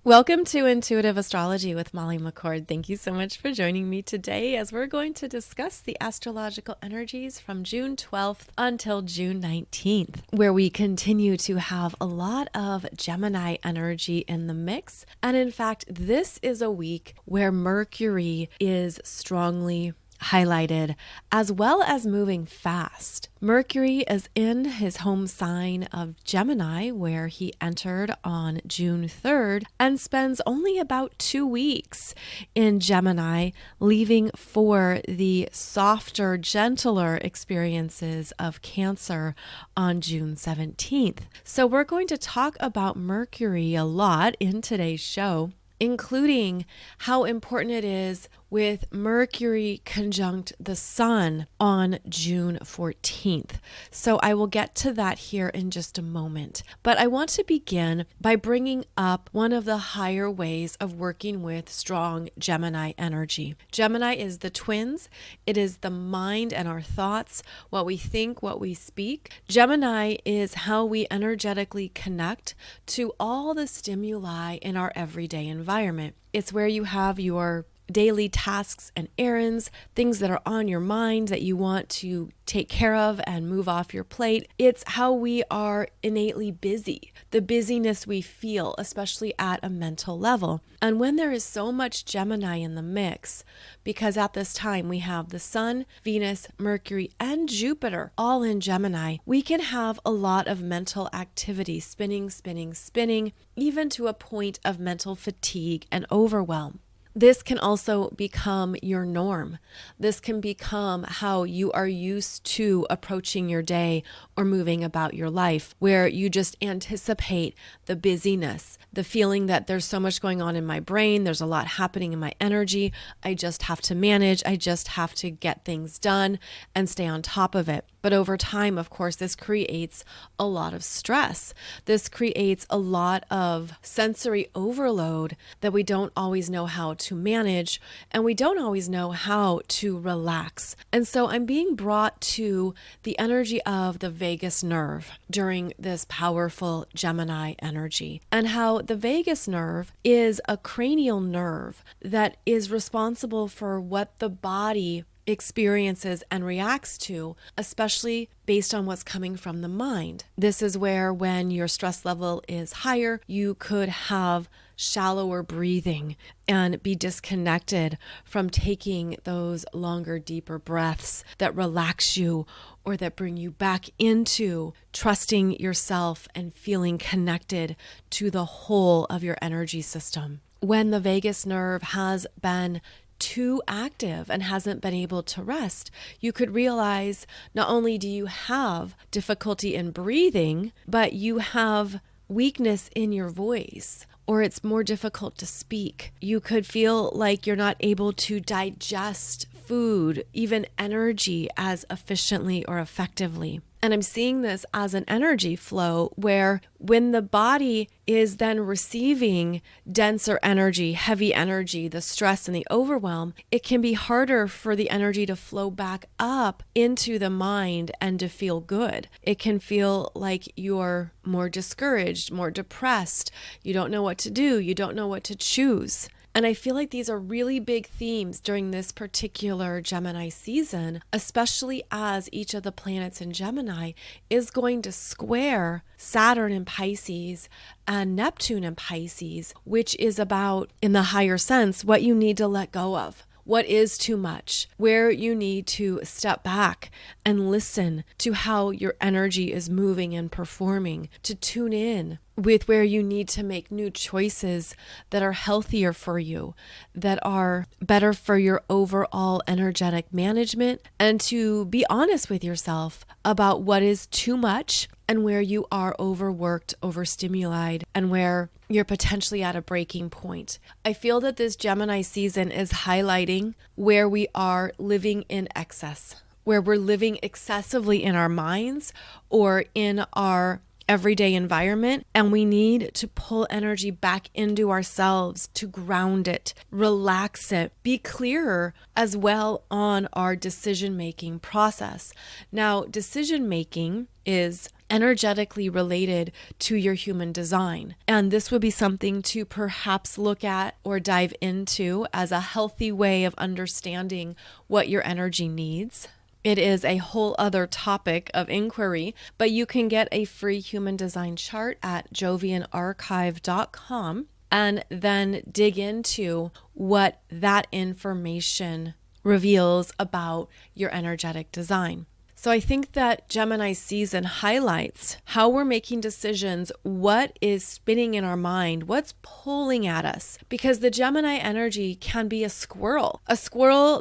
Welcome to Intuitive Astrology with Molly McCord. Thank you so much for joining me today as we're going to discuss the astrological energies from June 12th until June 19th, where we continue to have a lot of Gemini energy in the mix. And in fact, this is a week where Mercury is strongly highlighted, as well as moving fast. Mercury is in his home sign of Gemini, where he entered on June 3rd and spends only about 2 weeks in Gemini, leaving for the softer, gentler experiences of Cancer on June 17th. So we're going to talk about Mercury a lot in today's show, including how important it is with Mercury conjunct the Sun on June 14th. So I will get to that here in just a moment. But I want to begin by bringing up one of the higher ways of working with strong Gemini energy. Gemini is the twins. It is the mind and our thoughts, what we think, what we speak. Gemini is how we energetically connect to all the stimuli in our everyday environment. It's where you have your daily tasks and errands, things that are on your mind that you want to take care of and move off your plate. It's how we are innately busy, the busyness we feel, especially at a mental level. And when there is so much Gemini in the mix, because at this time we have the Sun, Venus, Mercury, and Jupiter all in Gemini, we can have a lot of mental activity, spinning, even to a point of mental fatigue and overwhelm. This can also become your norm. This can become how you are used to approaching your day or moving about your life, where you just anticipate the busyness, the feeling that there's so much going on in my brain, there's a lot happening in my energy, I just have to manage, I just have to get things done and stay on top of it. But over time, of course, this creates a lot of stress. This creates a lot of sensory overload that we don't always know how to manage, and we don't always know how to relax. And so I'm being brought to the energy of the vagus nerve during this powerful Gemini energy, and how the vagus nerve is a cranial nerve that is responsible for what the body experiences and reacts to, especially based on what's coming from the mind. This is where, when your stress level is higher, you could have shallower breathing and be disconnected from taking those longer, deeper breaths that relax you or that bring you back into trusting yourself and feeling connected to the whole of your energy system. When the vagus nerve has been too active and hasn't been able to rest, you could realize not only do you have difficulty in breathing, but you have weakness in your voice, or it's more difficult to speak. You could feel like you're not able to digest food, even energy, as efficiently or effectively. And I'm seeing this as an energy flow where when the body is then receiving denser energy, heavy energy, the stress and the overwhelm, it can be harder for the energy to flow back up into the mind and to feel good. It can feel like you're more discouraged, more depressed. You don't know what to do. You don't know what to choose. And I feel like these are really big themes during this particular Gemini season, especially as each of the planets in Gemini is going to square Saturn in Pisces and Neptune in Pisces, which is about, in the higher sense, what you need to let go of. What is too much, where you need to step back and listen to how your energy is moving and performing, to tune in with where you need to make new choices that are healthier for you, that are better for your overall energetic management, and to be honest with yourself about what is too much and where you are overworked, overstimulated, and where you're potentially at a breaking point. I feel that this Gemini season is highlighting where we are living in excess, where we're living excessively in our minds or in our everyday environment, and we need to pull energy back into ourselves to ground it, relax it, be clearer as well on our decision-making process. Now, decision-making is energetically related to your human design. And this would be something to perhaps look at or dive into as a healthy way of understanding what your energy needs. It is a whole other topic of inquiry, but you can get a free human design chart at jovianarchive.com and then dig into what that information reveals about your energetic design. So I think that Gemini season highlights how we're making decisions, what is spinning in our mind, what's pulling at us. Because the Gemini energy can be a squirrel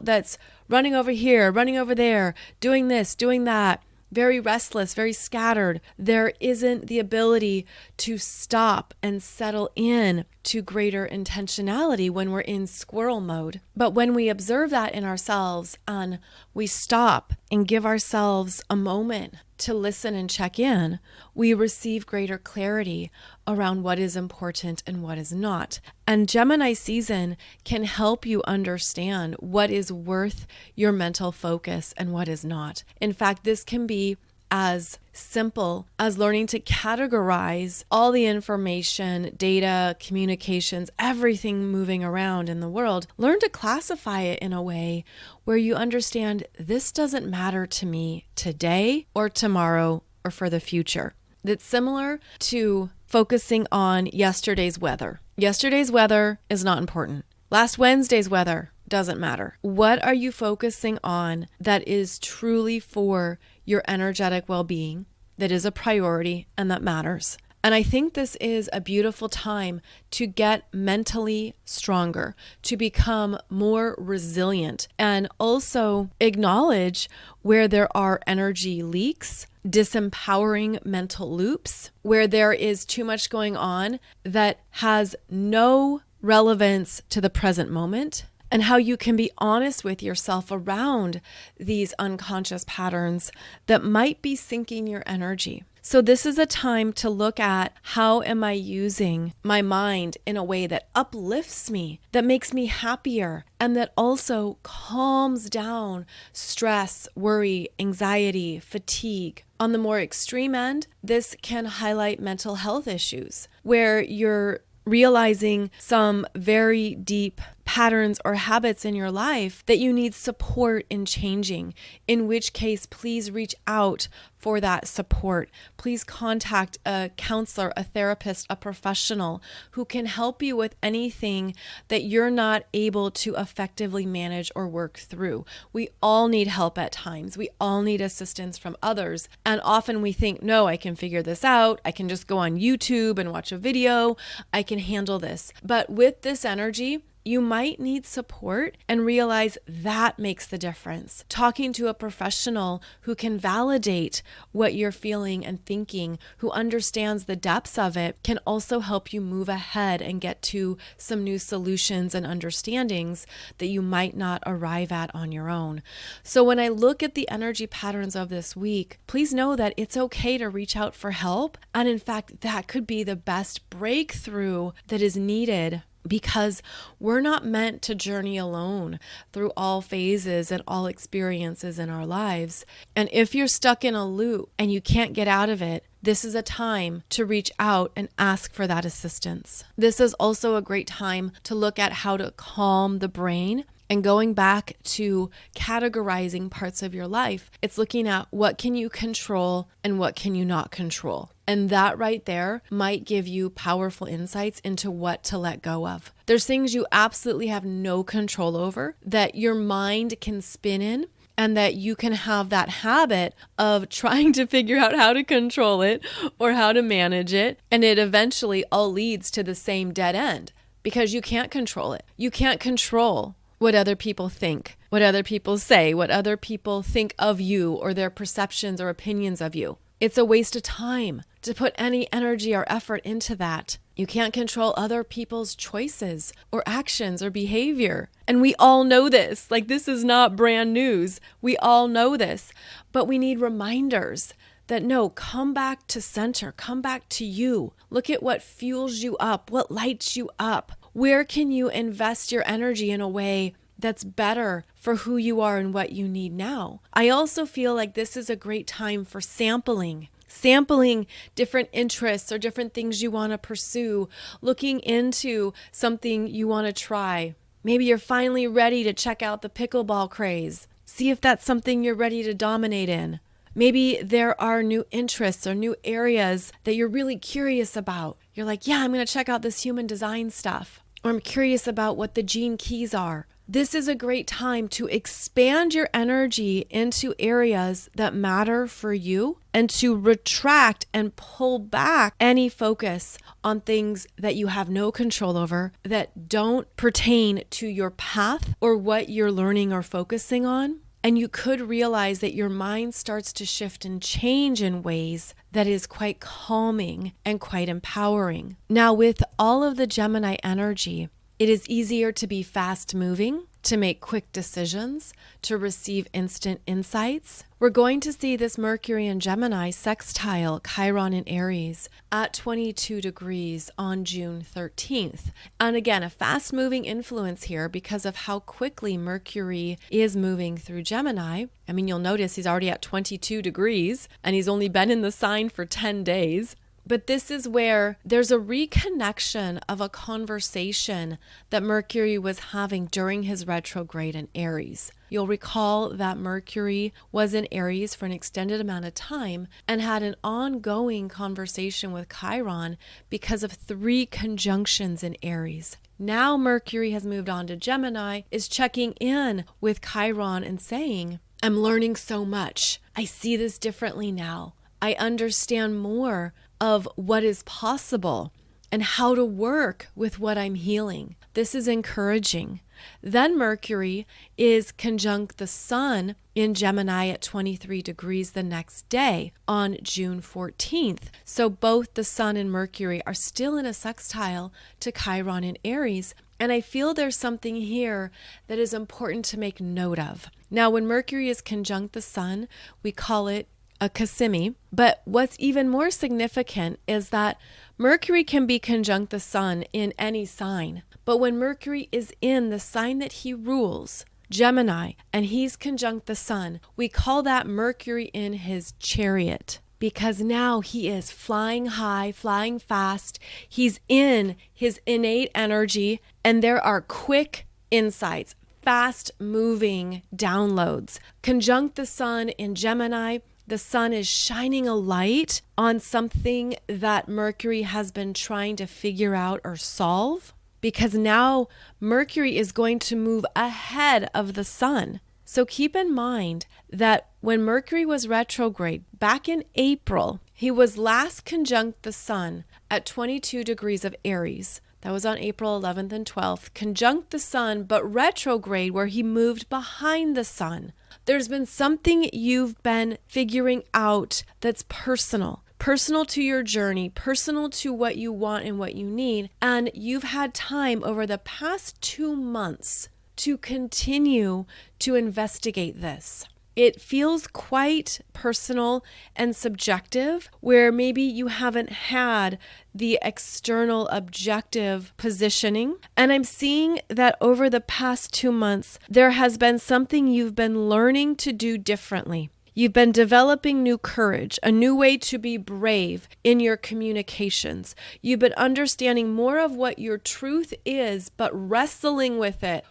that's running over here, running over there, doing this, doing that, very restless, very scattered. There isn't the ability to stop and settle in to greater intentionality when we're in squirrel mode. But when we observe that in ourselves and we stop and give ourselves a moment to listen and check in, we receive greater clarity around what is important and what is not. And Gemini season can help you understand what is worth your mental focus and what is not. In fact, this can be as simple as learning to categorize all the information, data, communications, everything moving around in the world. Learn to classify it in a way where you understand this doesn't matter to me today or tomorrow or for the future. That's similar to focusing on yesterday's weather. Yesterday's weather is not important. Last Wednesday's weather doesn't matter. What are you focusing on that is truly for your energetic well-being, that is a priority and that matters? And I think this is a beautiful time to get mentally stronger, to become more resilient, and also acknowledge where there are energy leaks, disempowering mental loops, where there is too much going on that has no relevance to the present moment, and how you can be honest with yourself around these unconscious patterns that might be sinking your energy. So this is a time to look at how am I using my mind in a way that uplifts me, that makes me happier, and that also calms down stress, worry, anxiety, fatigue. On the more extreme end, this can highlight mental health issues where you're realizing some very deep patterns or habits in your life that you need support in changing, in which case, please reach out for that support. Please contact a counselor, a therapist, a professional who can help you with anything that you're not able to effectively manage or work through. We all need help at times. We all need assistance from others. And often we think, no, I can figure this out. I can just go on YouTube and watch a video. I can handle this. But with this energy, you might need support and realize that makes the difference. Talking to a professional who can validate what you're feeling and thinking, who understands the depths of it, can also help you move ahead and get to some new solutions and understandings that you might not arrive at on your own. So when I look at the energy patterns of this week, please know that it's okay to reach out for help. And in fact, that could be the best breakthrough that is needed, because we're not meant to journey alone through all phases and all experiences in our lives. And if you're stuck in a loop and you can't get out of it, this is a time to reach out and ask for that assistance. This is also a great time to look at how to calm the brain. And going back to categorizing parts of your life, it's looking at what can you control and what can you not control. And that right there might give you powerful insights into what to let go of. There's things you absolutely have no control over that your mind can spin in, and that you can have that habit of trying to figure out how to control it or how to manage it. And it eventually all leads to the same dead end because you can't control it. You can't control what other people think, what other people say, what other people think of you or their perceptions or opinions of you. It's a waste of time to put any energy or effort into that. You can't control other people's choices or actions or behavior. And we all know this. Like, this is not brand news. We all know this. But we need reminders that no, come back to center, come back to you. Look at what fuels you up, what lights you up. Where can you invest your energy in a way that's better for who you are and what you need now? I also feel like this is a great time for sampling sampling different interests or different things you want to pursue, looking into something you want to try. Maybe you're finally ready to check out the pickleball craze. See if that's something you're ready to dominate in. Maybe there are new interests or new areas that you're really curious about. You're like, yeah, I'm going to check out this human design stuff. Or I'm curious about what the gene keys are. This is a great time to expand your energy into areas that matter for you and to retract and pull back any focus on things that you have no control over, that don't pertain to your path or what you're learning or focusing on. And you could realize that your mind starts to shift and change in ways that is quite calming and quite empowering. Now, with all of the Gemini energy, it is easier to be fast moving, to make quick decisions, to receive instant insights. We're going to see this Mercury and Gemini sextile Chiron in Aries at 22 degrees on June 13th. And again, a fast moving influence here because of how quickly Mercury is moving through Gemini. I mean, you'll notice he's already at 22 degrees and he's only been in the sign for 10 days. But this is where there's a reconnection of a conversation that Mercury was having during his retrograde in Aries. You'll recall that Mercury was in Aries for an extended amount of time and had an ongoing conversation with Chiron because of 3 conjunctions in Aries. Now Mercury has moved on to Gemini, is checking in with Chiron and saying, I'm learning so much. I see this differently now. I understand more of what is possible and how to work with what I'm healing. This is encouraging. Then Mercury is conjunct the Sun in Gemini at 23 degrees the next day on June 14th. So both the Sun and Mercury are still in a sextile to Chiron in Aries. And I feel there's something here that is important to make note of. Now, when Mercury is conjunct the Sun, we call it a Cassimi. But what's even more significant is that Mercury can be conjunct the Sun in any sign. But when Mercury is in the sign that he rules, Gemini, and he's conjunct the Sun, we call that Mercury in his chariot. Because now he is flying high, flying fast. He's in his innate energy, and there are quick insights, fast moving downloads. Conjunct the Sun in Gemini, the Sun is shining a light on something that Mercury has been trying to figure out or solve, because now Mercury is going to move ahead of the Sun. So keep in mind that when Mercury was retrograde back in April, he was last conjunct the Sun at 22 degrees of Aries. That was on April 11th and 12th. Conjunct the Sun, but retrograde where he moved behind the Sun. There's been something you've been figuring out that's personal to your journey, personal to what you want and what you need. And you've had time over the past 2 months to continue to investigate this. It feels quite personal and subjective, where maybe you haven't had the external objective positioning. And I'm seeing that over the past 2 months, there has been something you've been learning to do differently. You've been developing new courage, a new way to be brave in your communications. You've been understanding more of what your truth is, but wrestling with it.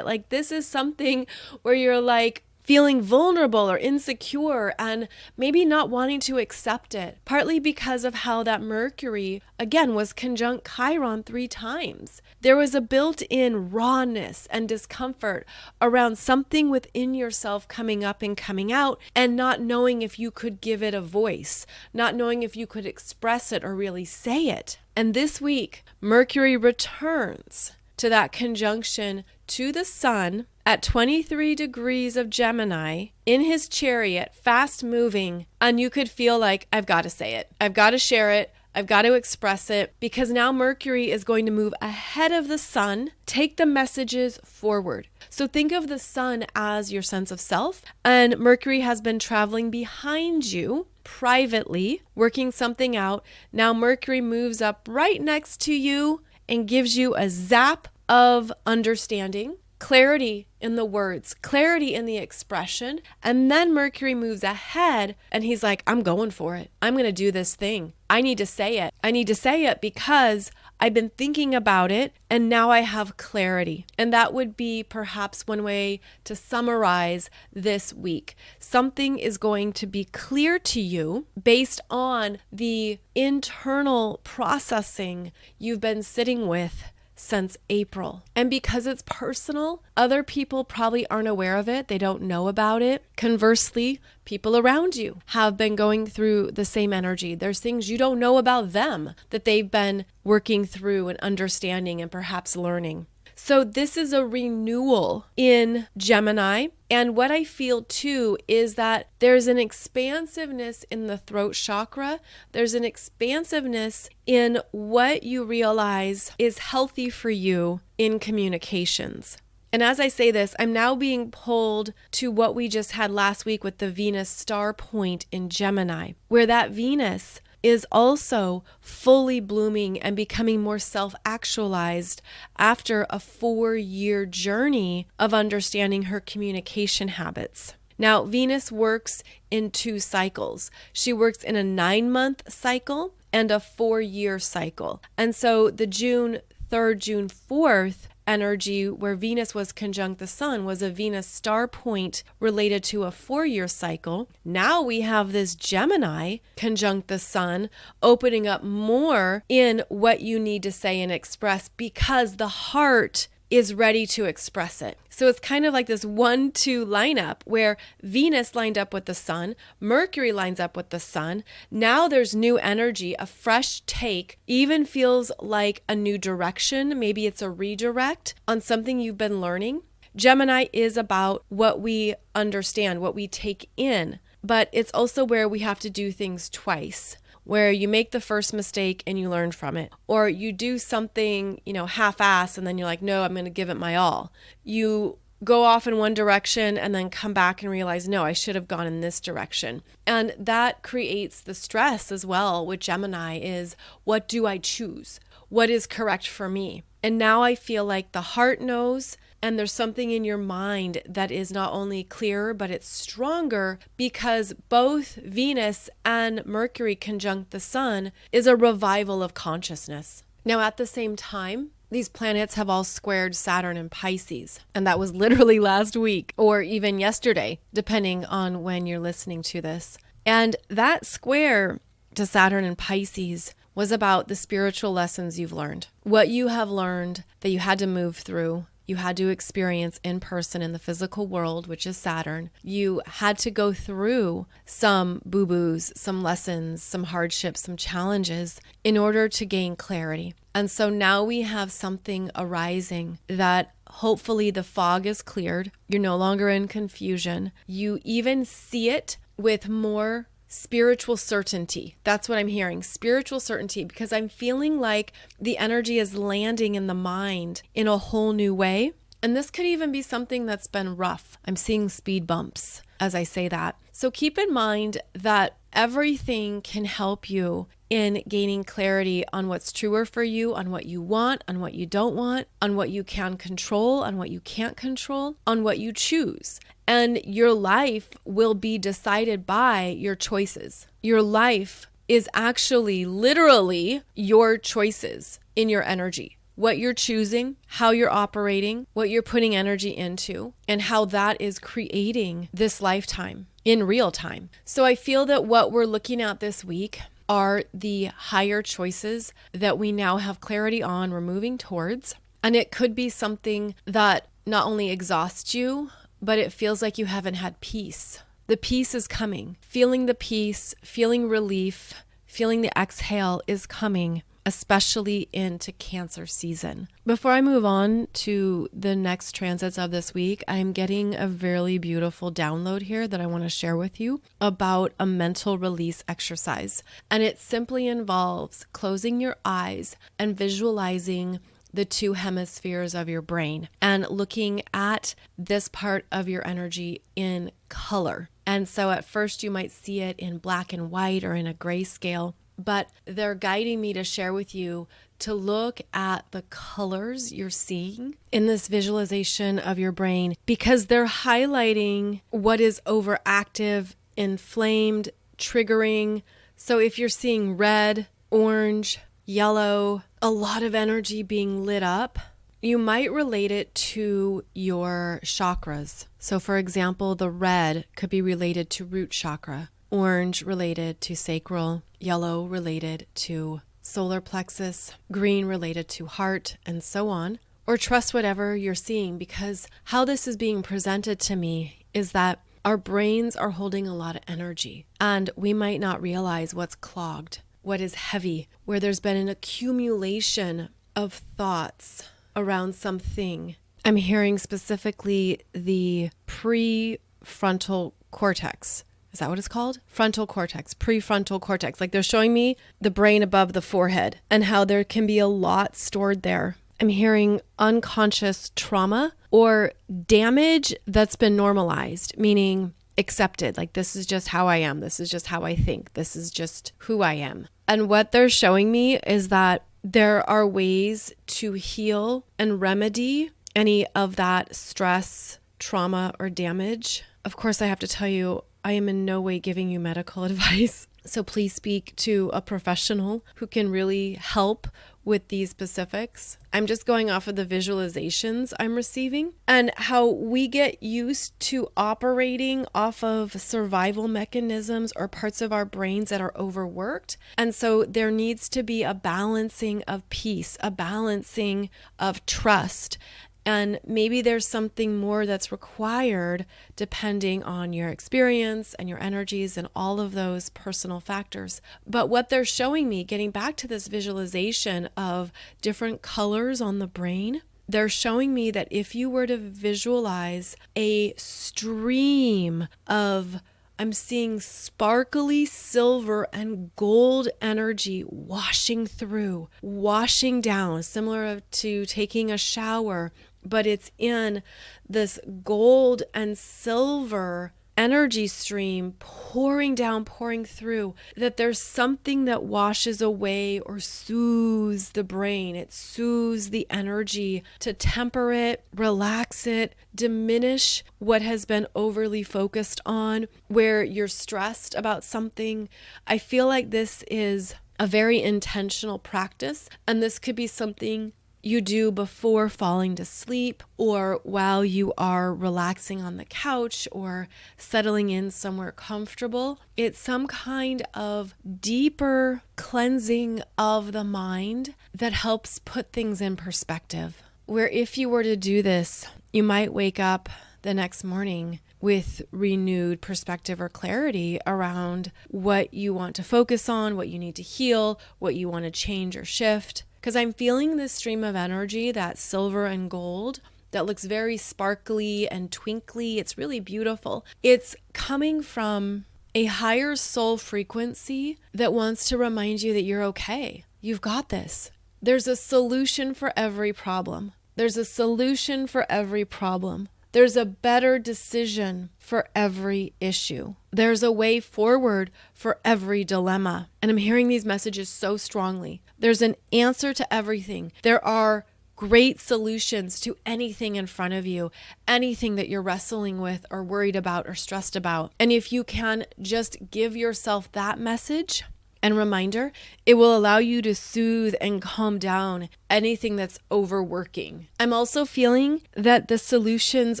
Like this is something where you're like, feeling vulnerable or insecure and maybe not wanting to accept it, partly because of how that Mercury, again, was conjunct Chiron 3 times. There was a built-in rawness and discomfort around something within yourself coming up and coming out and not knowing if you could give it a voice, not knowing if you could express it or really say it. And this week, Mercury returns to that conjunction to the Sun at 23 degrees of Gemini in his chariot, fast moving, and you could feel like, I've got to say it. I've got to share it. I've got to express it, because now Mercury is going to move ahead of the Sun, take the messages forward. So think of the Sun as your sense of self, and Mercury has been traveling behind you privately, working something out. Now Mercury moves up right next to you and gives you a zap of understanding, clarity in the words, clarity in the expression. And then Mercury moves ahead and he's like, I'm going for it. I'm going to do this thing. I need to say it. I need to say it because I've been thinking about it and now I have clarity. And that would be perhaps one way to summarize this week. Something is going to be clear to you based on the internal processing you've been sitting with since April. And because it's personal, other people probably aren't aware of it. They don't know about it. Conversely, people around you have been going through the same energy. There's things you don't know about them that they've been working through and understanding and perhaps learning. So this is a renewal in Gemini. And what I feel too is that there's an expansiveness in the throat chakra. There's an expansiveness in what you realize is healthy for you in communications. And as I say this, I'm now being pulled to what we just had last week with the Venus star point in Gemini, where that Venus is also fully blooming and becoming more self-actualized after a 4-year journey of understanding her communication habits. Now, Venus works in 2 cycles. She works in a 9-month cycle and a 4-year cycle. And so the June 3rd, June 4th energy where Venus was conjunct the sun was a Venus star point related to a 4-year cycle. Now we have this Gemini conjunct the sun, opening up more in what you need to say and express because the heart is ready to express it. So it's kind of like this 1-2 lineup where Venus lined up with the sun, Mercury lines up with the sun. Now there's new energy, a fresh take, even feels like a new direction. Maybe it's a redirect on something you've been learning. Gemini is about what we understand, what we take in, but it's also where we have to do things twice, where you make the first mistake and you learn from it, or you do something, half-ass and then you're like, no, I'm going to give it my all. You go off in one direction and then come back and realize, no, I should have gone in this direction. And that creates the stress as well with Gemini is, what do I choose? What is correct for me? And now I feel like the heart knows, and there's something in your mind that is not only clearer, but it's stronger because both Venus and Mercury conjunct the sun is a revival of consciousness. Now, at the same time, these planets have all squared Saturn and Pisces, and that was literally last week or even yesterday, depending on when you're listening to this. And that square to Saturn and Pisces was about the spiritual lessons you've learned, what you have learned that you had to move through. You had to experience in person in the physical world, which is Saturn. You had to go through some boo-boos, some lessons, some hardships, some challenges in order to gain clarity. And so now we have something arising that hopefully the fog is cleared. You're no longer in confusion. You even see it with more spiritual certainty. That's what I'm hearing, spiritual certainty, because I'm feeling like the energy is landing in the mind in a whole new way. And this could even be something that's been rough. I'm seeing speed bumps as I say that. So keep in mind that everything can help you in gaining clarity on what's truer for you, on what you want, on what you don't want, on what you can control, on what you can't control, on what you choose. And your life will be decided by your choices. Your life is actually literally your choices in your energy. What you're choosing, how you're operating, what you're putting energy into, and how that is creating this lifetime in real time. So I feel that what we're looking at this week are the higher choices that we now have clarity on, we're moving towards. And it could be something that not only exhausts you, but it feels like you haven't had peace. The peace is coming. Feeling the peace, feeling relief, feeling the exhale is coming, especially into Cancer season. Before I move on to the next transits of this week, I'm getting a really beautiful download here that I want to share with you about a mental release exercise. And it simply involves closing your eyes and visualizing the 2 hemispheres of your brain and looking at this part of your energy in color. And so at first you might see it in black and white or in a grayscale. but they're guiding me to share with you to look at the colors you're seeing in this visualization of your brain, because they're highlighting what is overactive, inflamed, triggering. So if you're seeing red, orange, yellow, a lot of energy being lit up, you might relate it to your chakras. So for example, the red could be related to root chakra, orange related to sacral, yellow related to solar plexus, green related to heart, and so on. Or trust whatever you're seeing, because how this is being presented to me is that our brains are holding a lot of energy, and we might not realize what's clogged, what is heavy, where there's been an accumulation of thoughts around something. I'm hearing specifically the prefrontal cortex. Is that what it's called? Frontal cortex, prefrontal cortex. Like they're showing me the brain above the forehead and how there can be a lot stored there. I'm hearing unconscious trauma or damage that's been normalized, meaning accepted. Like, this is just how I am. This is just how I think. This is just who I am. And what they're showing me is that there are ways to heal and remedy any of that stress, trauma, or damage. Of course, I have to tell you, I am in no way giving you medical advice. So please speak to a professional who can really help with these specifics. I'm just going off of the visualizations I'm receiving and how we get used to operating off of survival mechanisms or parts of our brains that are overworked. And so there needs to be a balancing of peace, a balancing of trust. And maybe there's something more that's required depending on your experience and your energies and all of those personal factors. But what they're showing me, getting back to this visualization of different colors on the brain, they're showing me that if you were to visualize a stream of, I'm seeing sparkly silver and gold energy washing through, washing down, similar to taking a shower, but it's in this gold and silver energy stream pouring down, pouring through, that there's something that washes away or soothes the brain. It soothes the energy to temper it, relax it, diminish what has been overly focused on, where you're stressed about something. I feel like this is a very intentional practice, and this could be something you do before falling to sleep or while you are relaxing on the couch or settling in somewhere comfortable. It's some kind of deeper cleansing of the mind that helps put things in perspective. Where if you were to do this, you might wake up the next morning with renewed perspective or clarity around what you want to focus on, what you need to heal, what you want to change or shift. Because I'm feeling this stream of energy, that silver and gold, that looks very sparkly and twinkly. It's really beautiful. It's coming from a higher soul frequency that wants to remind you that you're okay. You've got this. There's a solution for every problem. There's a solution for every problem. There's a better decision for every issue. There's a way forward for every dilemma. And I'm hearing these messages so strongly. There's an answer to everything. There are great solutions to anything in front of you, anything that you're wrestling with or worried about or stressed about. And if you can just give yourself that message and reminder, it will allow you to soothe and calm down anything that's overworking. I'm also feeling that the solutions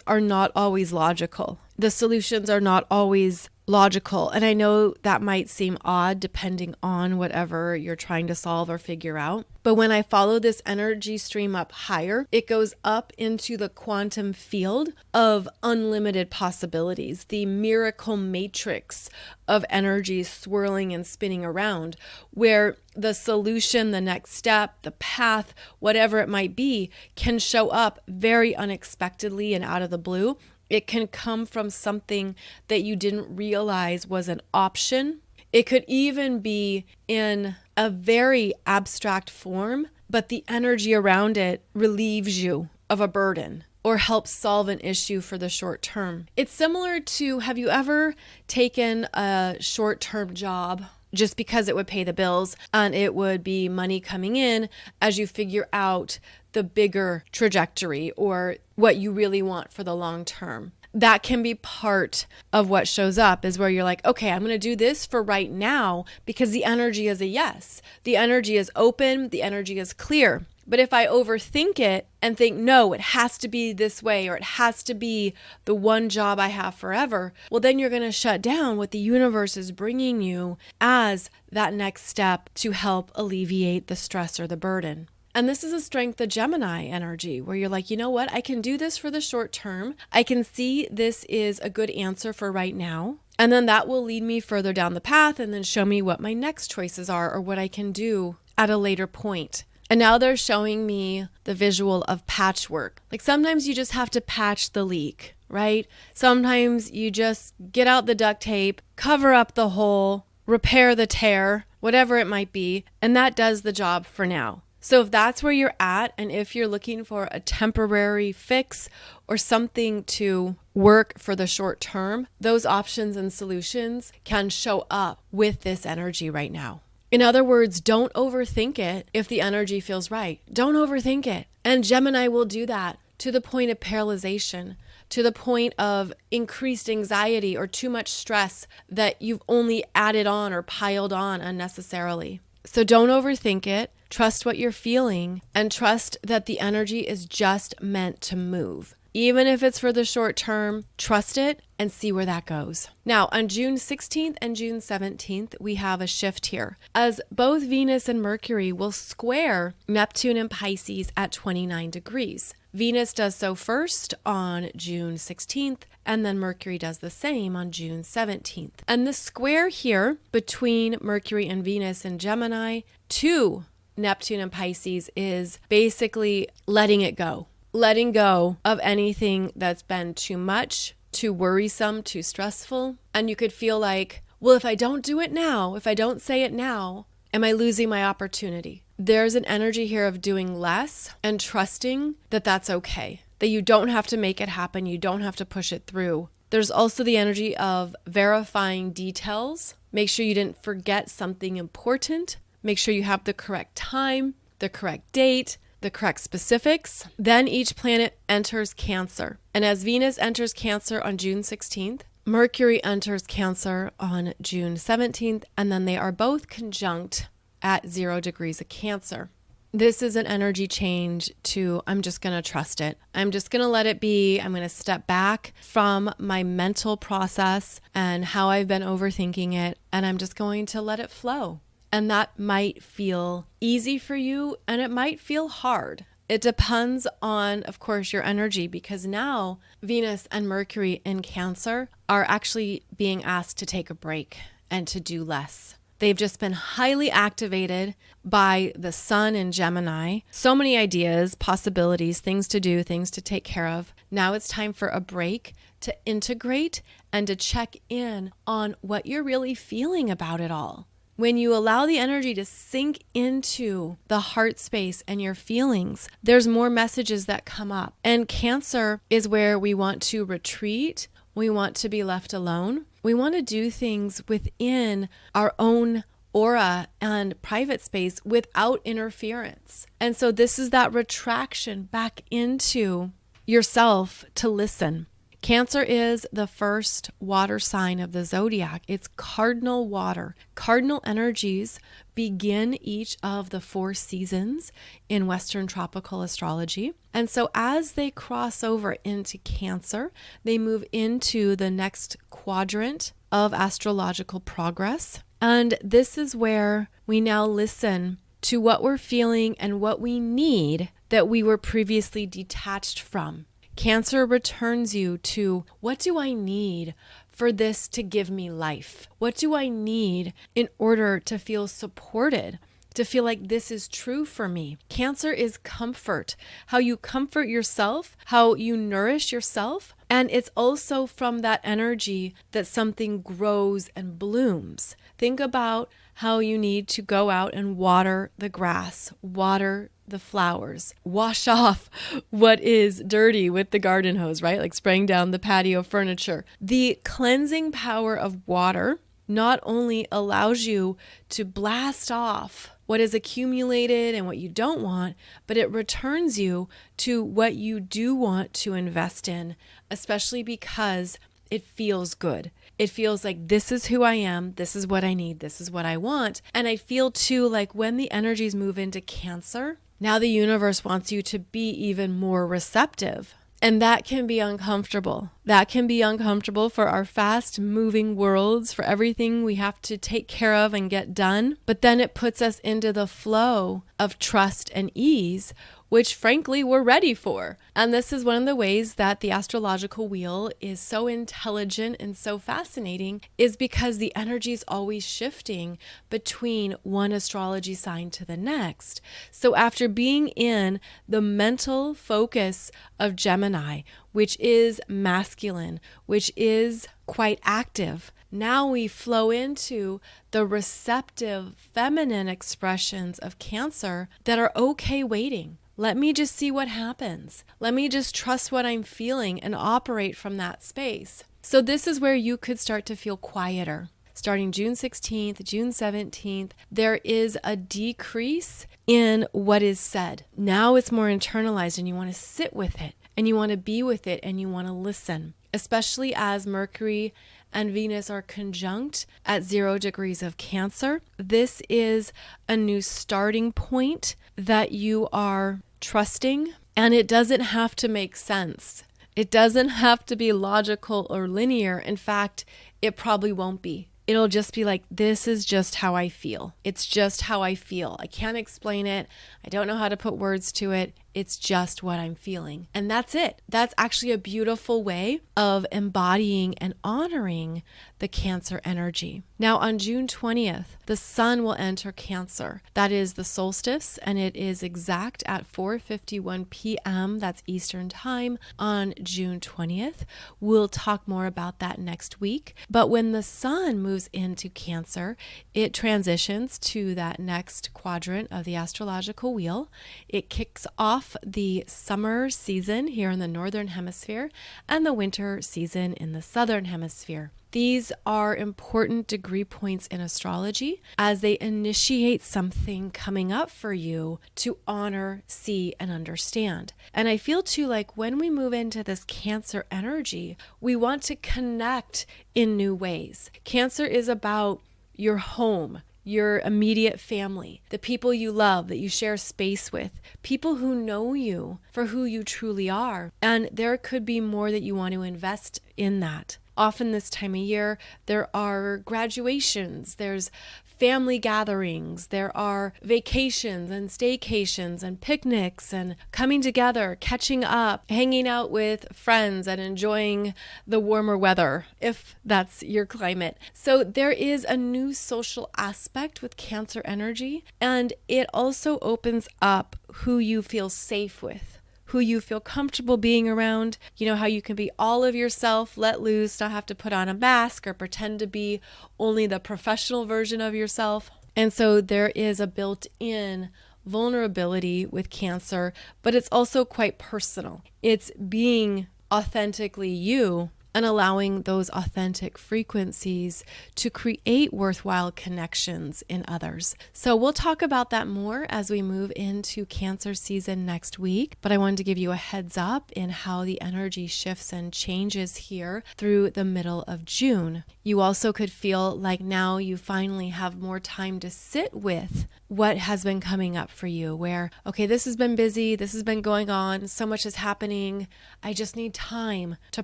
are not always logical. The solutions are not always logical. And I know that might seem odd depending on whatever you're trying to solve or figure out. But when I follow this energy stream up higher, it goes up into the quantum field of unlimited possibilities, the miracle matrix of energy swirling and spinning around, where the solution, the next step, the path, whatever it might be, can show up very unexpectedly and out of the blue. It can come from something that you didn't realize was an option. It could even be in a very abstract form, but the energy around it relieves you of a burden or helps solve an issue for the short term. It's similar to, have you ever taken a short-term job just because it would pay the bills and it would be money coming in as you figure out the bigger trajectory or what you really want for the long term. That can be part of what shows up, is where you're like, okay, I'm going to do this for right now because the energy is a yes. The energy is open. The energy is clear. But if I overthink it and think, no, it has to be this way, or it has to be the one job I have forever, well, then you're going to shut down what the universe is bringing you as that next step to help alleviate the stress or the burden. And this is a strength of Gemini energy, where you're like, you know what? I can do this for the short term. I can see this is a good answer for right now. And then that will lead me further down the path and then show me what my next choices are or what I can do at a later point. And now they're showing me the visual of patchwork. Like sometimes you just have to patch the leak, right? Sometimes you just get out the duct tape, cover up the hole, repair the tear, whatever it might be. And that does the job for now. So if that's where you're at, and if you're looking for a temporary fix or something to work for the short term, those options and solutions can show up with this energy right now. In other words, don't overthink it if the energy feels right. Don't overthink it. And Gemini will do that to the point of paralyzation, to the point of increased anxiety or too much stress that you've only added on or piled on unnecessarily. So don't overthink it. Trust what you're feeling and trust that the energy is just meant to move. Even if it's for the short term, trust it and see where that goes. Now, on June 16th and June 17th, we have a shift here, as both Venus and Mercury will square Neptune and Pisces at 29 degrees. Venus does so first on June 16th, and then Mercury does the same on June 17th. And the square here between Mercury and Venus in Gemini to Neptune and Pisces is basically letting it go. Letting go of anything that's been too much, too worrisome, too stressful. And you could feel like, well, if I don't do it now, if I don't say it now, am I losing my opportunity? There's an energy here of doing less and trusting that that's okay, that you don't have to make it happen. You don't have to push it through. There's also the energy of verifying details. Make sure you didn't forget something important. Make sure you have the correct time, the correct date, the correct specifics. Then each planet enters Cancer. And as Venus enters Cancer on June 16th, Mercury enters Cancer on June 17th, and then they are both conjunct at 0 degrees of Cancer. This is an energy change to, I'm just going to trust it. I'm just going to let it be. I'm going to step back from my mental process and how I've been overthinking it, and I'm just going to let it flow. And that might feel easy for you, and it might feel hard. It depends on, of course, your energy, because now Venus and Mercury in Cancer are actually being asked to take a break and to do less. They've just been highly activated by the Sun in Gemini. So many ideas, possibilities, things to do, things to take care of. Now it's time for a break to integrate and to check in on what you're really feeling about it all. When you allow the energy to sink into the heart space and your feelings, there's more messages that come up. And Cancer is where we want to retreat. We want to be left alone. We want to do things within our own aura and private space without interference. And so this is that retraction back into yourself to listen. Cancer is the first water sign of the zodiac. It's cardinal water. Cardinal energies begin each of the 4 seasons in Western tropical astrology. And so as they cross over into Cancer, they move into the next quadrant of astrological progress. And this is where we now listen to what we're feeling and what we need that we were previously detached from. Cancer returns you to, what do I need for this to give me life? What do I need in order to feel supported, to feel like this is true for me? Cancer is comfort, how you comfort yourself, how you nourish yourself. And it's also from that energy that something grows and blooms. Think about how you need to go out and water the grass, water the flowers, wash off what is dirty with the garden hose, right? Like spraying down the patio furniture. The cleansing power of water not only allows you to blast off what is accumulated and what you don't want, but it returns you to what you do want to invest in, especially because it feels good. It feels like this is who I am, this is what I need, this is what I want. And I feel too like when the energies move into Cancer, now the universe wants you to be even more receptive. And that can be uncomfortable. That can be uncomfortable for our fast moving worlds, for everything we have to take care of and get done. But then it puts us into the flow of trust and ease, which frankly we're ready for. And this is one of the ways that the astrological wheel is so intelligent and so fascinating, is because the energy is always shifting between one astrology sign to the next. So after being in the mental focus of Gemini, which is masculine, which is quite active, now we flow into the receptive feminine expressions of Cancer that are okay waiting. Let me just see what happens. Let me just trust what I'm feeling and operate from that space. So this is where you could start to feel quieter. Starting June 16th, June 17th, there is a decrease in what is said. Now it's more internalized and you want to sit with it and you want to be with it and you want to listen, especially as Mercury and Venus are conjunct at 0 degrees of Cancer. This is a new starting point that you are trusting, and it doesn't have to make sense. It doesn't have to be logical or linear. In fact, it probably won't be. It'll just be like, this is just how I feel. It's just how I feel. I can't explain it. I don't know how to put words to it. It's just what I'm feeling. And that's it. That's actually a beautiful way of embodying and honoring the Cancer energy. Now on June 20th, the sun will enter Cancer. That is the solstice, and it is exact at 4:51 p.m. That's Eastern time on June 20th. We'll talk more about that next week. But when the sun moves into Cancer, it transitions to that next quadrant of the astrological wheel. It kicks off the summer season here in the northern hemisphere and the winter season in the southern hemisphere. These are important degree points in astrology as they initiate something coming up for you to honor, see, and understand. And I feel too like when we move into this Cancer energy, we want to connect in new ways. Cancer is about your home, your immediate family, the people you love that you share space with, people who know you for who you truly are. And there could be more that you want to invest in that. Often this time of year, there are graduations, there's family gatherings, there are vacations and staycations and picnics and coming together, catching up, hanging out with friends and enjoying the warmer weather, if that's your climate. So there is a new social aspect with Cancer energy, and it also opens up who you feel safe with, who you feel comfortable being around. You know how you can be all of yourself, let loose, not have to put on a mask or pretend to be only the professional version of yourself. And so there is a built-in vulnerability with Cancer, but it's also quite personal. It's being authentically you and allowing those authentic frequencies to create worthwhile connections in others. So we'll talk about that more as we move into Cancer season next week, but I wanted to give you a heads up in how the energy shifts and changes here through the middle of June. You also could feel like now you finally have more time to sit with what has been coming up for you, where, okay, this has been busy, this has been going on, so much is happening. I just need time to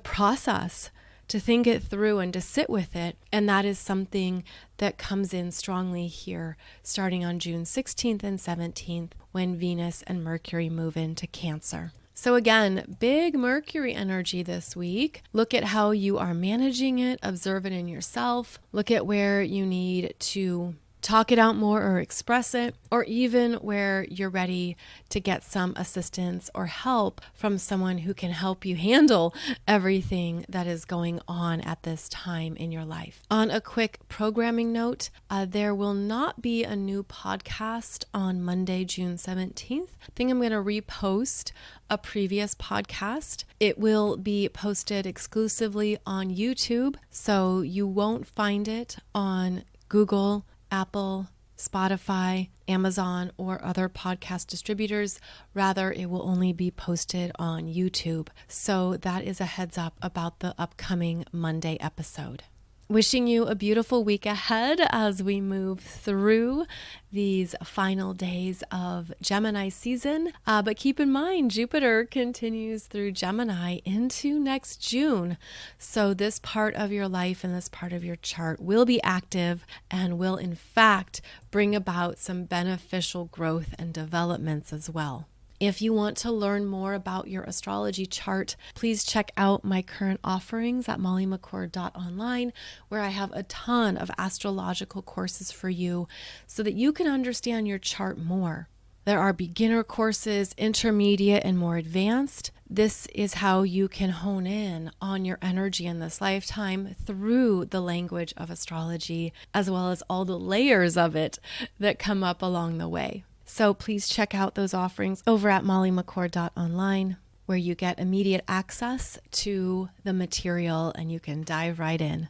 process, to think it through and to sit with it. And that is something that comes in strongly here, starting on June 16th and 17th, when Venus and Mercury move into Cancer. So again, big Mercury energy this week. Look at how you are managing it, observe it in yourself, look at where you need to talk it out more or express it, or even where you're ready to get some assistance or help from someone who can help you handle everything that is going on at this time in your life. On a quick programming note, there will not be a new podcast on Monday, June 17th. I think I'm going to repost a previous podcast. It will be posted exclusively on YouTube, so you won't find it on Google, Apple, Spotify, Amazon, or other podcast distributors. Rather, it will only be posted on YouTube. So that is a heads up about the upcoming Monday episode. Wishing you a beautiful week ahead as we move through these final days of Gemini season. But keep in mind, Jupiter continues through Gemini into next June. So this part of your life and this part of your chart will be active and will in fact bring about some beneficial growth and developments as well. If you want to learn more about your astrology chart, please check out my current offerings at mollymccord.online, where I have a ton of astrological courses for you so that you can understand your chart more. There are beginner courses, intermediate, and more advanced. This is how you can hone in on your energy in this lifetime through the language of astrology, as well as all the layers of it that come up along the way. So please check out those offerings over at mollymccord.online, where you get immediate access to the material and you can dive right in.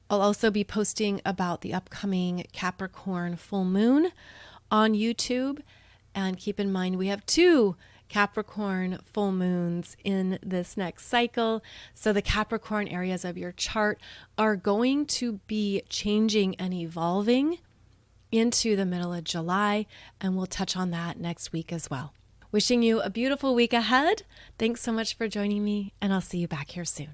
I'll also be posting about the upcoming Capricorn full moon on YouTube. And keep in mind, we have 2 Capricorn full moons in this next cycle. So the Capricorn areas of your chart are going to be changing and evolving into the middle of July, and we'll touch on that next week as well. Wishing you a beautiful week ahead. Thanks so much for joining me, and I'll see you back here soon.